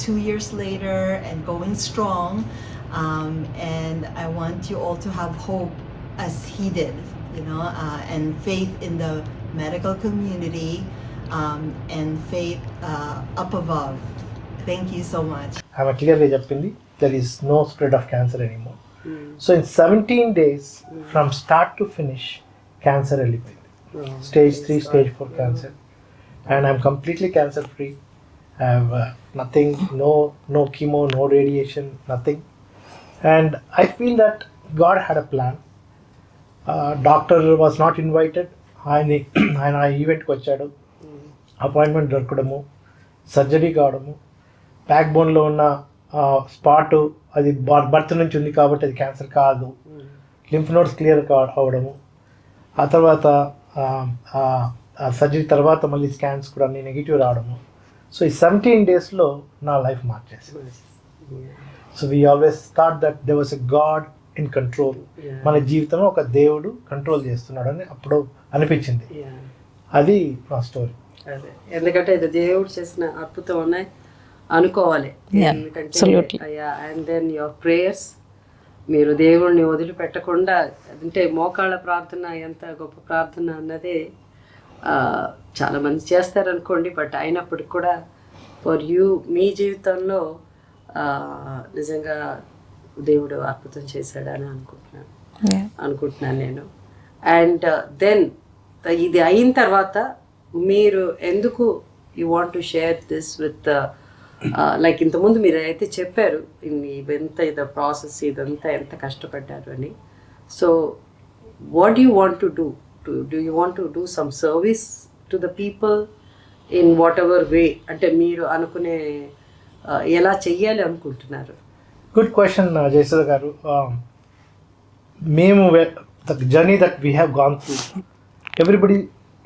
2 years later and going strong, and I want you all to have hope as he did, you know, and faith in the medical community, and faith up above. Thank you so much. ఆమె క్లియర్గా చెప్పింది, there is no spread of cancer anymore. So in 17 days from start to finish cancer వెళ్ళిపోయింది, stage 3 stage 4 cancer, and I'm completely cancer free. I have nothing, no chemo, no radiation, nothing. And I feel that God had a plan. Doctor was not invited. ఆయన ఈవెంట్కి వచ్చాడు, appointment దొరకడము, surgery కావడము, back బోన్లో ఉన్న spot అది birth నుంచి ఉంది కాబట్టి అది క్యాన్సర్ కాదు, లింఫ్ నోడ్స్ క్లియర్ అవ్వడము, ఆ తర్వాత సర్జరీ తర్వాత మళ్ళీ స్కాన్స్ కూడా అన్ని నెగిటివ్ రావడము. సో ఈ 17 daysలో నా లైఫ్ మార్చేసింది. So we always thought that there was a God in control. మన జీవితంలో ఒక దేవుడు కంట్రోల్ చేస్తున్నాడు అని అప్పుడు అనిపించింది. అది నా స్టోరీ. అదే, ఎందుకంటే ఇది దేవుడు చేసిన అద్భుతం ఉన్నాయి అనుకోవాలి. అండ్ దెన్ యువర్ ప్రేయర్స్, మీరు దేవుడిని వదిలిపెట్టకుండా, అంటే మోకాళ్ళ ప్రార్థన ఎంత గొప్ప ప్రార్థన అన్నది చాలామంది చేస్తారనుకోండి, బట్ అయినప్పటికి కూడా ఫర్ యూ మీ జీవితంలో నిజంగా దేవుడు అద్భుతం చేశాడని అనుకుంటున్నాను నేను. అండ్ దెన్ ఇది అయిన తర్వాత మీరు ఎందుకు you want to share this with like ఇంతకుముందు మీరు అయితే చెప్పారు ఇదంతా ఇది ప్రాసెస్ ఇదంతా ఎంత కష్టపడ్డారు అని. So what you want to do? Do you want to do some service to the people in whatever way? అంటే మీరు అనుకునే ఎలా చెయ్యాలి అనుకుంటున్నారు? Good question Jayasudha garu. మేము the journey that we have gone through, everybody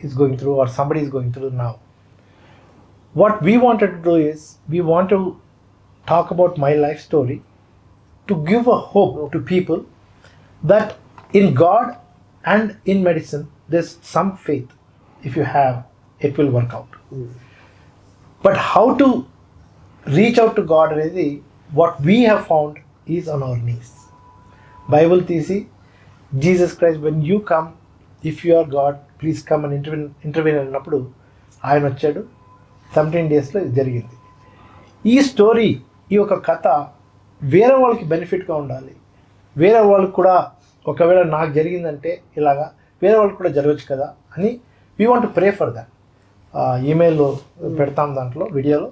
is going through or somebody is going through now. What we wanted to do is we want to talk about my life story to give a hope to people that in God and in medicine there's some faith. If you have, it will work out. But how to reach out to God అనేది what we have found is on our knees. Bible తీసి Jesus Christ, when you come, if you are God, please come and intervene అన్నప్పుడు ఆయన వచ్చాడు. 17 daysలో ఇది జరిగింది. ఈ story, ఈ ఒక కథ వేరే వాళ్ళకి బెనిఫిట్గా ఉండాలి. వేరే వాళ్ళకి కూడా ఒకవేళ నాకు జరిగిందంటే ఇలాగా వేరే వాళ్ళకి కూడా జరగచ్చు కదా అని we want to pray for that. Email పెడతాం దాంట్లో వీడియోలో.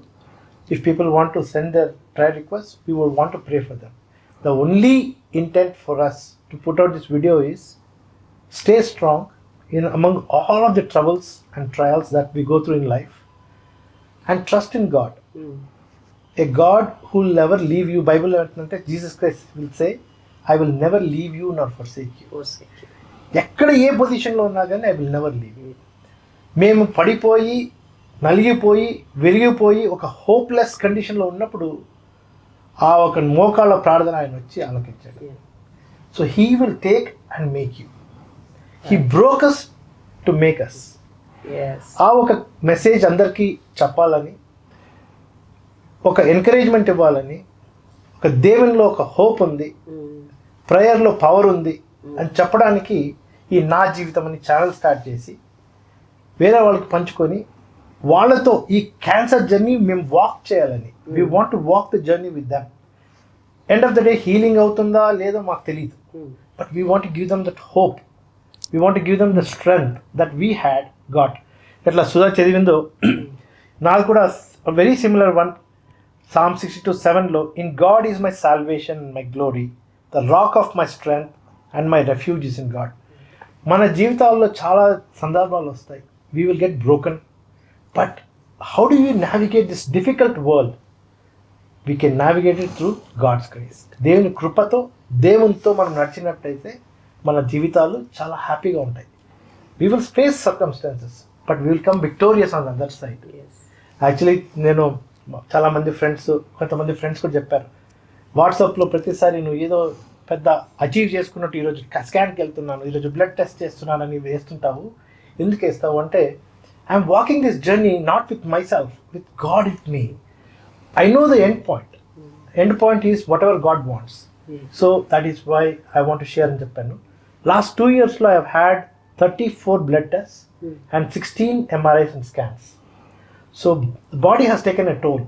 If people want to send their prayer request, we would want to pray for them. The only intent for us to put out this video is stay strong, among all of the troubles and trials that we go through in life, and trust in God. A God who will never leave you. Bible అంటే Jesus Christ will say, I will never leave you nor forsake you. ఎక్కడ ఏ పొజిషన్లో ఉన్నా కానీ I will never leave you. మేము పడిపోయి నలిగిపోయి విరిగిపోయి ఒక hopeless కండిషన్లో ఉన్నప్పుడు ఆ ఒక మోకాళ్ళ ప్రార్థన ఆయన వచ్చి ఆలకించాడు. So he will take and make you. He broke us to make us. ఆ ఒక మెసేజ్ అందరికీ చెప్పాలని, ఒక ఎంకరేజ్మెంట్ ఇవ్వాలని, ఒక దేవునిలో ఒక హోప్ ఉంది, ప్రేయర్లో పవర్ ఉంది అని చెప్పడానికి ఈ నా జీవితం అని ఛానల్ స్టార్ట్ చేసి వేరే వాళ్ళకి పంచుకొని వాళ్ళతో ఈ క్యాన్సర్ జర్నీ మేము వాక్ చేయాలని. We want to walk the journey with them. End of the day healing అవుతుందా లేదో మాకు తెలియదు, but we want give them that hope. We want give them the strength that we had got. ఎట్లా సుధా చదివిందో నాకు కూడా వెరీ సిమిలర్ వన్. Psalm 62:7లో in God is my salvation and my glory, the rock of my strength and my refuge is in God. మన జీవితాల్లో చాలా సందర్భాలు వస్తాయి. We will get broken, but how do you navigate this difficult world? We can navigate it through God's grace. దేవుని కృపతో, దేవునితో మనం నడిచినట్టయితే మన జీవితాలు చాలా హ్యాపీగా ఉంటాయి. We will face circumstances, but we will come victorious on the other side. Actually నేను చాలామంది కొంతమంది ఫ్రెండ్స్ కూడా చెప్పారు, వాట్సాప్లో ప్రతిసారి నువ్వు ఏదో పెద్ద అచీవ్ చేసుకున్నట్టు ఈరోజు స్కాన్కి వెళ్తున్నాను, ఈరోజు బ్లడ్ టెస్ట్ చేస్తున్నానని వేస్తుంటావు. ఎందుకు వేస్తావు అంటే, I'm walking this journey not with myself, with God with me. I know the end point. End point is whatever God wants. So that is why I want to share అని చెప్పాను. Last 2 yearsలో ఐ హ్యావ్ హ్యాడ్ 34 blood tests and 16 MRIs and scans. So the body has taken a toll.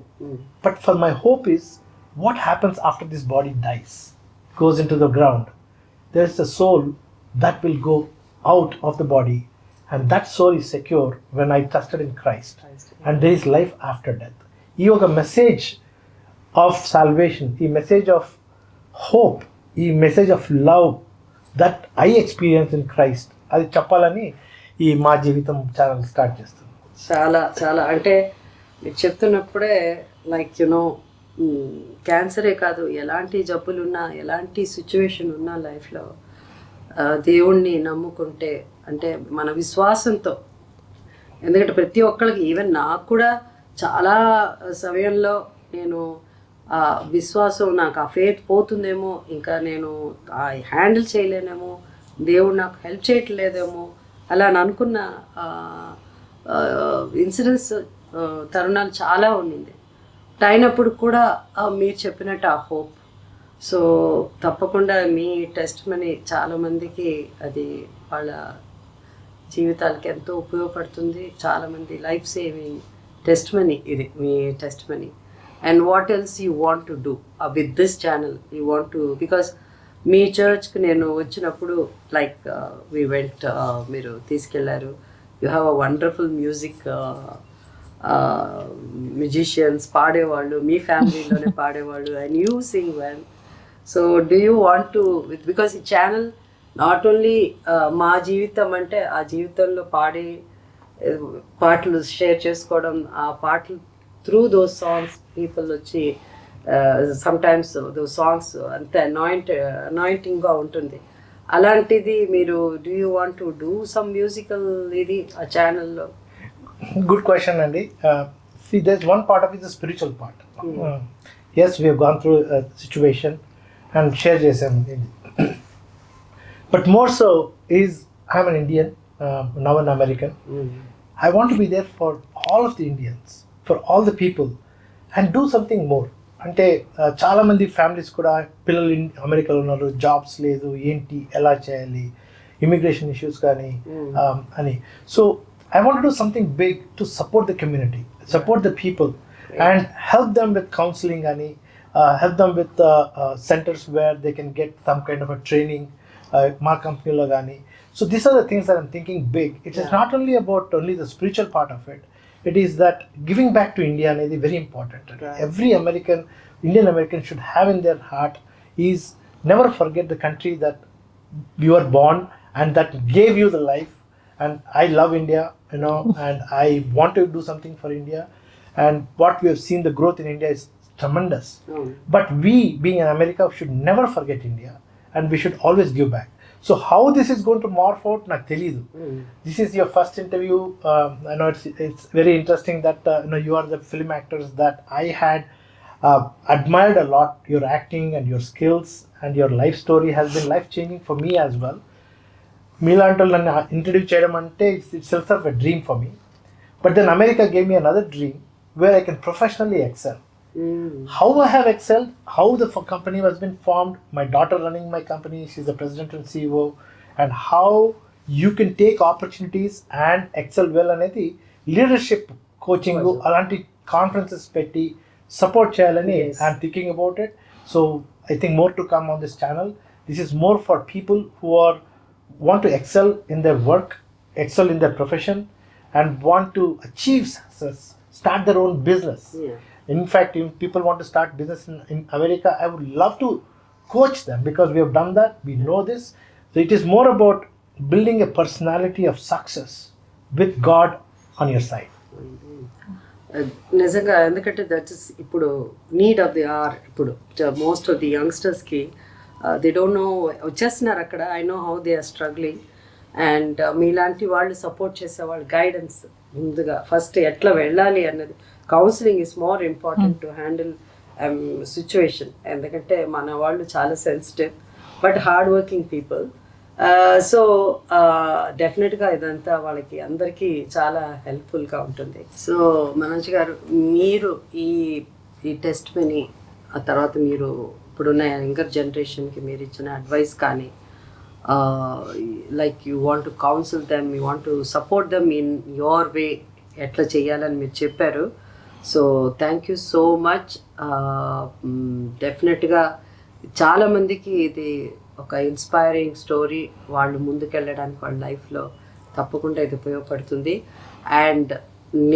But for my hope is, what happens after this body dies, goes into the ground? There is a soul that will go out of the body, and that soul is secure when I trusted in Christ. And there is life after death. ఈ ఒక message of salvation, ఈ message of hope, ఈ message of love that I experience in Christ, అది చెప్పాలని ఈ మా జీవితం channel start చేస్తుంది. చాలా చాలా అంటే మీరు చెప్తున్నప్పుడే లైక్ యునో క్యాన్సరే కాదు, ఎలాంటి జబ్బులున్నా, ఎలాంటి సిచ్యువేషన్ ఉన్నా లైఫ్లో దేవుణ్ణి నమ్ముకుంటే, అంటే మన విశ్వాసంతో, ఎందుకంటే ప్రతి ఒక్కరికి, ఈవెన్ నాకు కూడా చాలా సమయంలో నేను ఆ విశ్వాసం, నాకు ఆ ఫెయిత్ పోతుందేమో, ఇంకా నేను హ్యాండిల్ చేయలేనేమో, దేవుడు నాకు హెల్ప్ చేయట్లేదేమో అలా అని అనుకున్న ఇన్సిడెంట్స్, తరుణాలు చాలా ఉండింది. అయినప్పుడు కూడా మీరు చెప్పినట్టు ఆ హోప్. సో తప్పకుండా మీ టెస్ట్ మనీ చాలామందికి అది వాళ్ళ జీవితాలకి ఎంతో ఉపయోగపడుతుంది. చాలామంది లైఫ్ సేవింగ్ టెస్ట్ మనీ ఇది మీ test money. And what else you want to do with this channel? You want to, because మీ చర్చ్కి నేను వచ్చినప్పుడు లైక్ వీ వెంట్, మీరు తీసుకెళ్లారు. You have a wonderful music, musicians పాడేవాళ్ళు, మీ ఫ్యామిలీలోనే పాడేవాళ్ళు, and you sing well. So do you want to, because ఈ ఛానల్ నాట్ ఓన్లీ మా జీవితం, అంటే ఆ జీవితంలో పాడే పాటలు షేర్ చేసుకోవడం, ఆ పాటలు త్రూ దోస్ సాంగ్స్ పీపుల్ వచ్చి సమ్టైమ్స్ దోస్ సాంగ్స్ అంత అనాయింటింగ్గా ఉంటుంది. అలాంటిది మీరు do you want to do some musical ఇది ఆ ఛానల్లో? Good question, Andy. See, there's one part of it, the spiritual part. Yes, we have gone through a situation and share chesam. But more so is, I'm an Indian, now an American. I want to be there for all of the Indians, for all the people, and do something more. అంటే చాలా మంది families కూడా పిల్లలు అమెరికాలో ఉన్నారు, jobs లేదు, ఏంటి ఎలా చేయాలి, ఇమిగ్రేషన్ ఇష్యూస్ కానీ అని. So I want to do something big to support the community, support the people, and help them with counseling and help them with centers where they can get some kind of a training, my company lo gani. So these are the things that I'm thinking big. It is not only about only the spiritual part of it. It is that giving back to India is very important. Right. Every Indian American should have in their heart is never forget the country that you were born and that gave you the life and I love India, you know, and I want to do something for India. And what we have seen, the growth in India is tremendous. But we, being in America, should never forget India, and we should always give back. So how this is going to morph out, నాకు తెలీదు. This is your first interview. I know it's very interesting that you know, you are the film actors that I had admired a lot. Your acting and your skills and your life story has been life changing for me as well. మీలాంటి వాళ్ళు నన్ను introduce చేయడం అంటే it's self of a dream for me. But then America gave me another dream where I can professionally excel. How I have excelled, how the company has been formed, my daughter running my company, she's the president and CEO, and how you can take opportunities and excel well అనేది leadership coaching అలాంటి conferences పెట్టి support చేయాలని I'm thinking about it. So I think more to come on this channel. This is more for people who are want to excel in their work, excel in their profession, and want to achieve success, start their own business. In fact, if people want to start business in America, I would love to coach them because we have done that, we know this. So it is more about building a personality of success with God on your side. నిజంగా, ఎందుకంటే that is ఇప్పుడు need of the hour. ఇప్పుడు most of the యంగ్స్టర్స్కి they don't know, వచ్చేస్తున్నారు అక్కడ. I know how they are struggling. And మీలాంటి వాళ్ళు support చేసేవాళ్ళు, గైడెన్స్ ముందుగా ఫస్ట్ ఎట్లా వెళ్ళాలి అన్నది, counselling is more important to handle situation. ఎందుకంటే మన వాళ్ళు చాలా sensitive but hard working people. So డెఫినెట్గా ఇదంతా వాళ్ళకి అందరికీ చాలా హెల్ప్ఫుల్గా ఉంటుంది. సో మనోజ్ గారు, మీరు ఈ టెస్ట్ విని ఆ తర్వాత మీరు ఇప్పుడున్న యంగర్ జనరేషన్కి మీరు ఇచ్చిన అడ్వైస్ కానీ, like you want to counsel them, you want to support them in your way, ఎట్లా చేయాలని మీరు చెప్పారు. So thank you so much. డెఫినెట్గా చాలామందికి ఇది ఒక ఇన్స్పైరింగ్ స్టోరీ. వాళ్ళు ముందుకెళ్ళడానికి వాళ్ళ లైఫ్లో తప్పకుండా ఇది ఉపయోగపడుతుంది. అండ్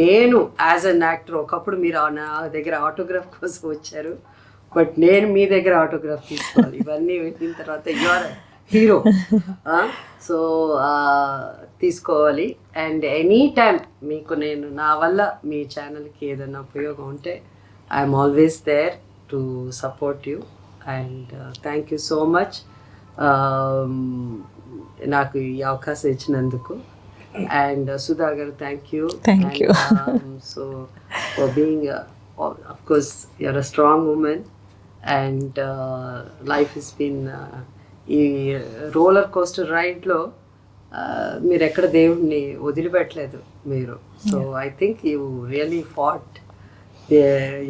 నేను యాజ్ అన్ యాక్టర్, ఒకప్పుడు మీరు నా దగ్గర ఆటోగ్రాఫ్ కోసం వచ్చారు, బట్ నేను మీ దగ్గర ఆటోగ్రాఫ్ తీసుకోవాలి. ఇవన్నీ విన్న తర్వాత యు ఆర్ హీరో. సో తీసుకోవాలి. అండ్ ఎనీ టైమ్ మీకు నేను, నా వల్ల మీ ఛానల్కి ఏదైనా ఉపయోగం ఉంటే I'm always there to support you. And thank you so much నాకు ఈ అవకాశం ఇచ్చినందుకు. And Sudha garu, thank you. So for being, of course, you're a strong woman, and life has been ఈ రోలర్ కోస్టర్ రైడ్లో మీరు ఎక్కడ దేవుడిని వదిలిపెట్టలేదు మీరు. So I think you really fought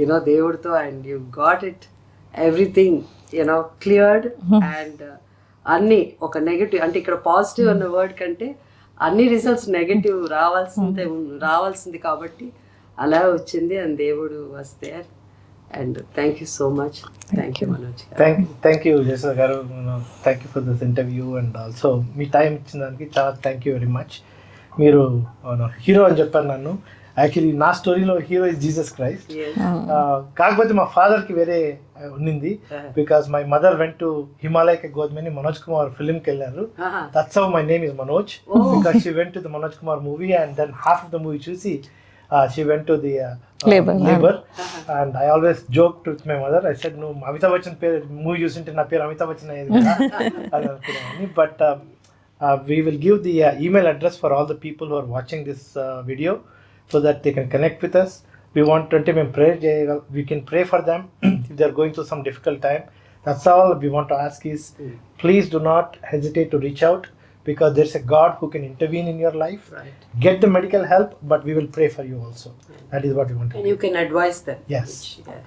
you know దేవుడితో, and you got it everything you know cleared. And అన్నీ ఒక నెగటివ్, అంటే ఇక్కడ పాజిటివ్ అన్న వర్డ్ కంటే అన్ని రిజల్ట్స్ నెగటివ్ రావాల్సింది కాబట్టి అలా వచ్చింది. అండ్ దేవుడు was there. And thank you so much. Thank you Manoj. Thank you Jayasudha garu. Thank you for this interview and also మీ టైం ఇచ్చిన దానికి చాలా థ్యాంక్ యూ వెరీ మచ్. మీరు హీరో అని చెప్పారు నన్ను. యాక్చువల్లీ నా స్టోరీలో హీరో ఇస్ జీసస్ క్రైస్ట్. కాకపోతే మా ఫాదర్కి వేరే ఉన్నింది, because my mother went to Himalay ke గోధుమని మనోజ్ కుమార్ ఫిల్మ్కి వెళ్ళారు. That's how my name is Manoj, because she went to the Manoj Kumar movie and then half of the movie చూసి she went to the labor. And I always joked with my mother. I said, no, Amitabh Bachchan movie using na per Amitabh Bachchan ayedi. But we will give the email address for all the people who are watching this video so that they can connect with us. We want to pray, we can pray for them if they are going through some difficult time. That's all we want to ask is, please do not hesitate to reach out, because there's a God who can intervene in your life. Right. Get the medical help, but we will pray for you also. That is what we want to do. And you can advise them. Yes,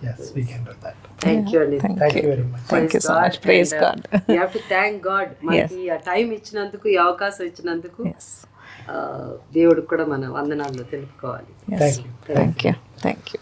yes, we can do that. Thank you, Anita. Thank you very much. Thank you so much. Praise God. You have to thank God. మనకి ఆ time ఇచ్చినందుకు, ఈ అవకాశం ఇచ్చినందుకు దేవుడికి కూడా మన వందనాలు తెలుపుకోవాలి. Thank you. Thank you.